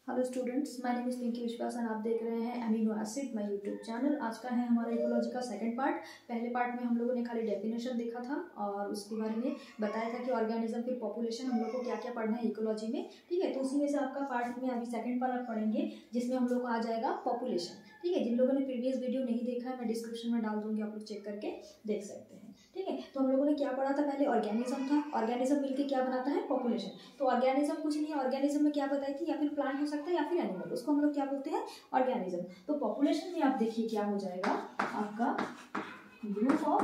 Hello students, my name is Pinky Vishwas और आप देख रहे हैं amino acid my YouTube channel. आज का है हमारा इकोलॉजी का सेकंड पार्ट। पहले पार्ट में हम लोगों ने खाली डेफिनेशन देखा था और उसके बारे में बताया था कि ऑर्गेनिज्म की पॉपुलेशन हम लोग को क्या क्या पढ़ना है इकोलॉजी में। ठीक है, तो उसी में से आपका पार्ट में अभी सेकंड पार्ट पढ़ेंगे जिसमें हम लोग को आ जाएगा पॉपुलेशन। ठीक है, जिन लोगों ने प्रीवियस वीडियो नहीं देखा है मैं डिस्क्रिप्शन में डाल दूंगी, आप लोग चेक करके देख सकते हैं। ठीक है, तो हम लोगों ने क्या पढ़ा था, पहले ऑर्गेनिज्म था, ऑर्गेनिज्म मिलकर क्या बनाता है पॉपुलेशन। तो ऑर्गेनिज्म कुछ नहीं है, ऑर्गेनिज्म में क्या बताई थी, या फिर प्लांट हो सकता है या फिर एनिमल, उसको हम लोग क्या बोलते हैं ऑर्गेनिज्म। तो पॉपुलेशन में आप देखिए क्या हो जाएगा आपका group of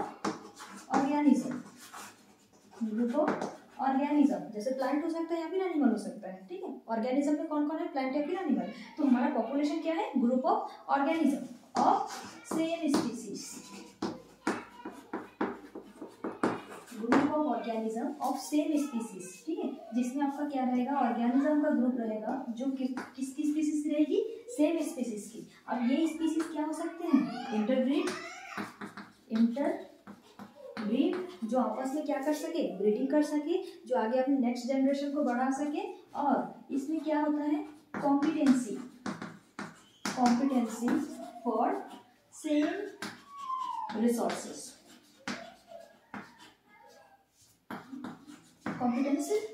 organism, group of organism. जैसे प्लांट हो सकता है या फिर एनिमल हो सकता है। ठीक है, ऑर्गेनिज्म में कौन कौन है, प्लांट या फिर एनिमल। तो हमारा पॉपुलेशन क्या है, group of organism of same species, group of organism of same species. ठीक है, जिसमें आपका क्या रहेगा, ऑर्गेनिज्म का ग्रुप रहेगा जो किसकी स्पीसीज रहेगी, सेम स्पीसीज की। अब ये स्पीसीज क्या हो सकते हैं, इंटरब्रीड, जो आपस में क्या कर सके, ब्रीडिंग कर सके, जो आगे अपने नेक्स्ट जनरेशन को बढ़ा सके। और इसमें क्या होता है, competency for same resources,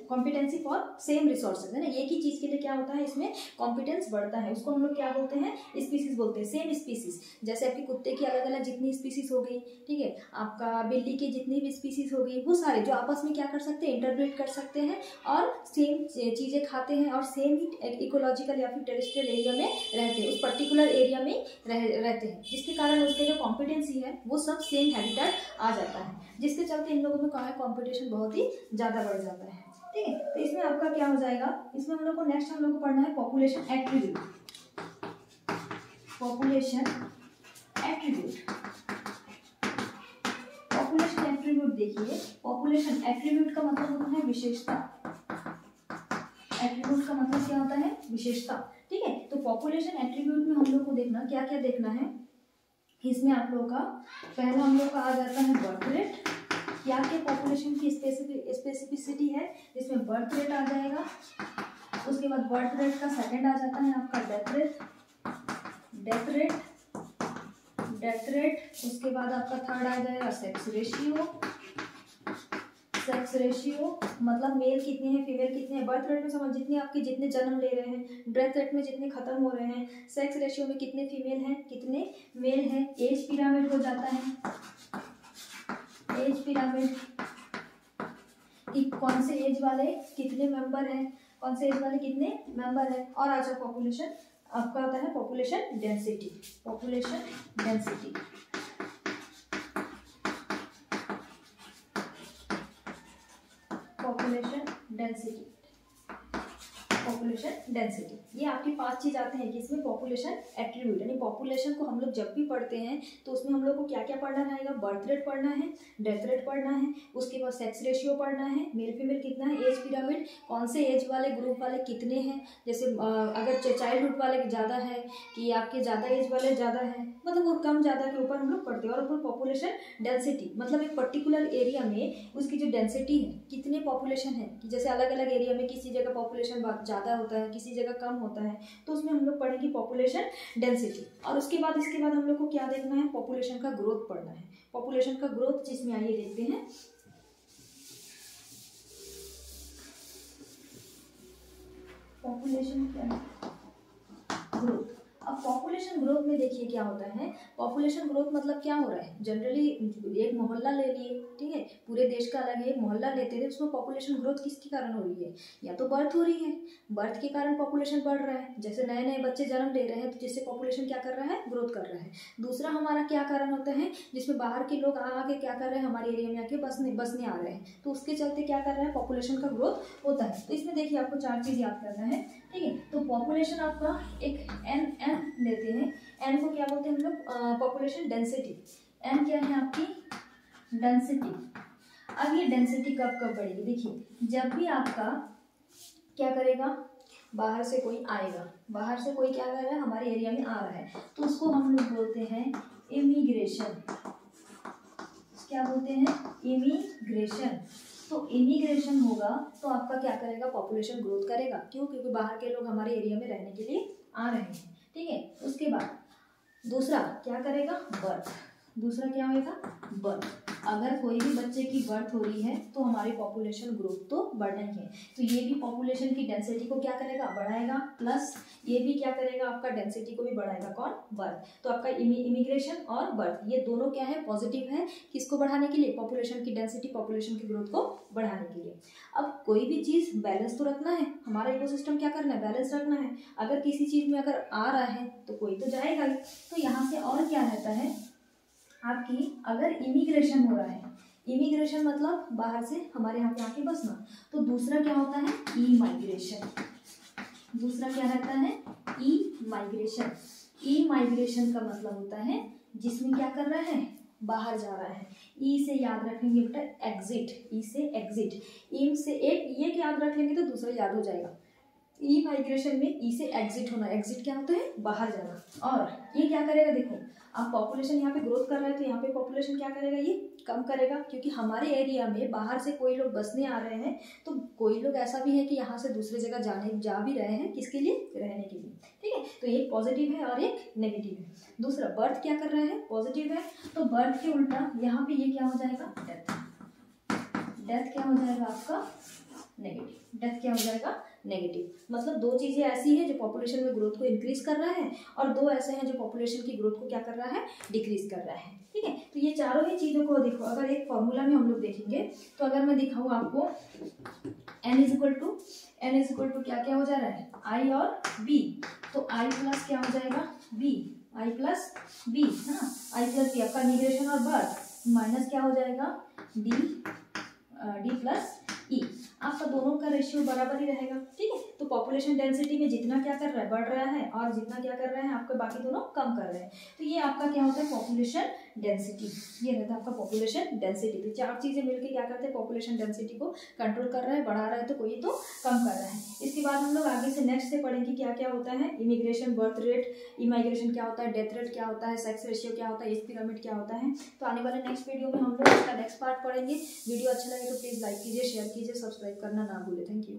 competency for same resources है ना। एक ही चीज के लिए क्या होता है, इसमें कॉम्पिटेंस बढ़ता है, उसको हम लोग क्या बोलते हैं, स्पीसीज बोलते हैं, सेम स्पीसीज। जैसे आपके कुत्ते की अलग अलग जितनी स्पीसीज हो गई, ठीक है, आपका बिल्ली की जितनी भी स्पीसीज हो गई, वो सारे जो आपस में क्या कर सकते हैं, इंटरब्रीड कर सकते हैं और सेम चीजें खाते हैं और सेम ही इकोलॉजिकल या फिर टेरेस्ट्रियल एरिया में रहते हैं, उस पर्टिकुलर एरिया में रहते हैं, जिसके कारण उसके जो कॉम्पिटेंसी है वो सब सेम हैबिटेट आ जाता है, जिसके चलते इन लोगों में कहा है कॉम्पिटिशन बहुत ही ज्यादा बढ़ जाता है। ठीक है, तो इसमें आपका क्या हो जाएगा, इसमें हम लोग को नेक्स्ट हम लोग को पढ़ना है पॉपुलेशन एट्रीब्यूट। पॉपुलेशन एट्रीब्यूट देखिए, पॉपुलेशन एट्रीब्यूट का मतलब होता है विशेषता, एट्रीब्यूट का मतलब क्या होता है, विशेषता। ठीक है, तो पॉपुलेशन एट्रीब्यूट में हम लोग को देखना क्या क्या देखना है। इसमें आप लोग का पहला हम लोग का आ जाता है बर्थ रेट, क्या क्या पॉपुलेशन की स्पेसिफिसिटी है, जिसमें बर्थ रेट आ जाएगा। उसके बाद बर्थ रेट का सेकंड आ जाता है आपका डेथ रेट। उसके बाद आपका थर्ड आ जाएगा सेक्स रेशियो, मतलब मेल कितने हैं फीमेल कितने हैं। बर्थ रेट में समझ जितने आपके जितने जन्म ले रहे हैं, डेथ रेट में जितने खत्म हो रहे हैं, सेक्स रेशियो में कितने फीमेल हैं कितने मेल हैं। एज पिरामिड हो जाता है, एज पिरामिड कि कौन से एज वाले कितने मेंबर हैं, कौन से एज वाले कितने मेंबर हैं। और आज पॉपुलेशन आपका आता है पॉपुलेशन डेंसिटी, ये आपकी 5 चीज आते हैं कि इसमें पॉपुलेशन एट्रीब्यूट, यानी पॉपुलेशन को हम लोग जब भी पढ़ते हैं तो उसमें हम लोग को क्या क्या पढ़ना रहेगा, बर्थ रेट पढ़ना है, डेथ रेट पढ़ना है, उसके बाद सेक्स रेशियो पढ़ना है, मेल फीमेल कितना है, एज पिरामिड कौन से एज वाले ग्रुप वाले कितने हैं, जैसे अगर चाइल्डहुड वाले ज़्यादा है कि आपके ज़्यादा एज वाले ज़्यादा है, मतलब वो कम ज़्यादा के ऊपर हम लोग पढ़ते हैं। और फिर पॉपुलेशन डेंसिटी, मतलब एक पर्टिकुलर एरिया में उसकी जो डेंसिटी है, कितने पॉपुलेशन है, कि जैसे अलग अलग एरिया में किसी जगह पॉपुलेशन ज़्यादा होता है, किसी जगह कम होता है, तो उसमें हम लोग पढ़ेंगे पॉपुलेशन डेंसिटी। और इसके बाद हम लोग को क्या देखना है, पॉपुलेशन का ग्रोथ पढ़ना है। पॉपुलेशन का ग्रोथ जिसमें आइए देखते हैं, पॉपुलेशन क्या है, ग्रोथ। अब पॉपुलेशन ग्रोथ में देखिए क्या होता है, पॉपुलेशन ग्रोथ मतलब क्या हो रहा है, जनरली एक मोहल्ला ले लिए, ठीक है, पूरे देश का अलग एक मोहल्ला लेते थे, उसमें पॉपुलेशन ग्रोथ किसके कारण हो रही है, या तो बर्थ हो रही है, बर्थ के कारण पॉपुलेशन बढ़ रहा है, जैसे नए नए बच्चे जन्म ले रहे हैं तो जिससे पॉपुलेशन क्या कर रहा है, ग्रोथ कर रहा है। दूसरा हमारा क्या कारण होता है, जिसमें बाहर के लोग आके क्या कर रहे हैं, हमारे एरिया में आके बसने आ रहे हैं, तो उसके चलते क्या कर रहा है, पॉपुलेशन का ग्रोथ होता है। तो इसमें देखिए आपको 4 चीज याद करना है। ठीक है, तो पॉपुलेशन आपका एक एन लेते हैं, एन को क्या बोलते हैं हम लोग, पॉपुलेशन डेंसिटी। एन क्या है आपकी, डेंसिटी। अब ये डेंसिटी कब बढ़ेगी, देखिए जब भी आपका क्या करेगा, बाहर से कोई आएगा, बाहर से कोई क्या कर रहा है, हमारे एरिया में आ रहा है, तो उसको हम लोग बोलते हैं इमिग्रेशन। क्या बोलते हैं, इमिग्रेशन। तो इमिग्रेशन होगा तो आपका क्या करेगा, पॉपुलेशन ग्रोथ करेगा। क्यों? क्योंकि बाहर के लोग हमारे एरिया में रहने के लिए आ रहे हैं, ठीक है। उसके बाद दूसरा क्या करेगा, बर्थ। दूसरा क्या होगा, बर्थ। अगर कोई भी बच्चे की बर्थ हो रही है तो हमारी पॉपुलेशन ग्रोथ तो बढ़ना ही है, तो ये भी पॉपुलेशन की डेंसिटी को क्या करेगा, बढ़ाएगा। प्लस ये भी क्या करेगा, आपका डेंसिटी को भी बढ़ाएगा। कौन, बर्थ। तो आपका इमिग्रेशन और बर्थ ये दोनों क्या है, पॉजिटिव है। किसको बढ़ाने के लिए, पॉपुलेशन की डेंसिटी, पॉपुलेशन की ग्रोथ को बढ़ाने के लिए। अब कोई भी चीज़ बैलेंस तो रखना है, हमारा इकोसिस्टम क्या करना है, बैलेंस रखना है। अगर किसी चीज़ में अगर आ रहा है तो कोई तो जाएगा ही। तो यहाँ से और क्या रहता है आपकी, अगर इमिग्रेशन हो रहा है, इमिग्रेशन मतलब बाहर से हमारे यहाँ पे आके बसना, तो दूसरा क्या होता है, ई माइग्रेशन। दूसरा क्या रहता है, ई माइग्रेशन। ई माइग्रेशन का मतलब होता है जिसमें क्या कर रहा है, बाहर जा रहा है। ई से याद रखेंगे बेटा, एग्जिट। ई से एग्जिट, ई से एक याद रख लेंगे तो दूसरा याद हो जाएगा। ई माइग्रेशन में ई से एग्जिट होना। एग्जिट क्या होता है, बाहर जाना। और ये क्या करेगा, देखो आप पॉपुलेशन यहाँ पे ग्रोथ कर रहा है तो यहाँ पे पॉपुलेशन क्या करेगा, ये कम करेगा। क्योंकि हमारे एरिया में बाहर से कोई लोग बसने आ रहे हैं, तो कोई लोग ऐसा भी है कि यहाँ से दूसरी जगह जा भी रहे हैं, किसके लिए, रहने के लिए, ठीक है। तो एक पॉजिटिव है और एक नेगेटिव है। दूसरा बर्थ क्या कर रहा है, पॉजिटिव है, तो बर्थ के उल्टा यहाँ पे ये क्या हो जाएगा, डेथ। डेथ क्या हो जाएगा आपका, नेगेटिव। डेथ क्या हो जाएगा, नेगेटिव। मतलब दो चीजें ऐसी हैं जो पॉपुलेशन में ग्रोथ को इंक्रीज कर रहा है, और दो ऐसे हैं जो पॉपुलेशन की ग्रोथ को क्या कर रहा है, डिक्रीज कर रहा है, ठीक है। तो ये चारों ही चीजों को देखो, अगर एक फॉर्मूला में हम लोग देखेंगे तो अगर मैं दिखाऊँ आपको, n इज इक्वल टू क्या क्या हो जा रहा है, आई और b, तो i प्लस क्या हो जाएगा, b, i प्लस b है ना, i प्लस b आपका इमिग्रेशन और बर्थ, माइनस क्या हो जाएगा, d प्लस ई। आपका दोनों का रेशियो बराबर ही रहेगा, ठीक है। तो पॉपुलेशन डेंसिटी में जितना क्या कर रहा है, बढ़ रहा है, और जितना क्या कर रहा है, आपके बाकी दोनों कम कर रहे हैं। तो ये आपका क्या होता है, पॉपुलेशन डेंसिटी। ये रहता है आपका पॉपुलेशन डेंसिटी। तो चार चीजें मिलकर क्या करते हैं, पॉपुलेशन डेंसिटी को कंट्रोल कर रहा है, बढ़ा रहा है, तो कोई तो कम कर रहा है। इसके बाद हम लोग आगे से नेक्स्ट से पढ़ेंगे क्या क्या होता है, इमिग्रेशन, बर्थ रेट, इमाइग्रेशन क्या होता है, डेथ रेट क्या होता है, सेक्स रेशियो क्या होता है, एज पिरामिड क्या होता है। तो आने वाले नेक्स्ट वीडियो में हम लोग इसका नेक्स्ट पार्ट पढ़ेंगे। वीडियो अच्छा लगे तो प्लीज लाइक कीजिए, शेयर कीजिए, सब्सक्राइब करना ना भूलें। Thank you.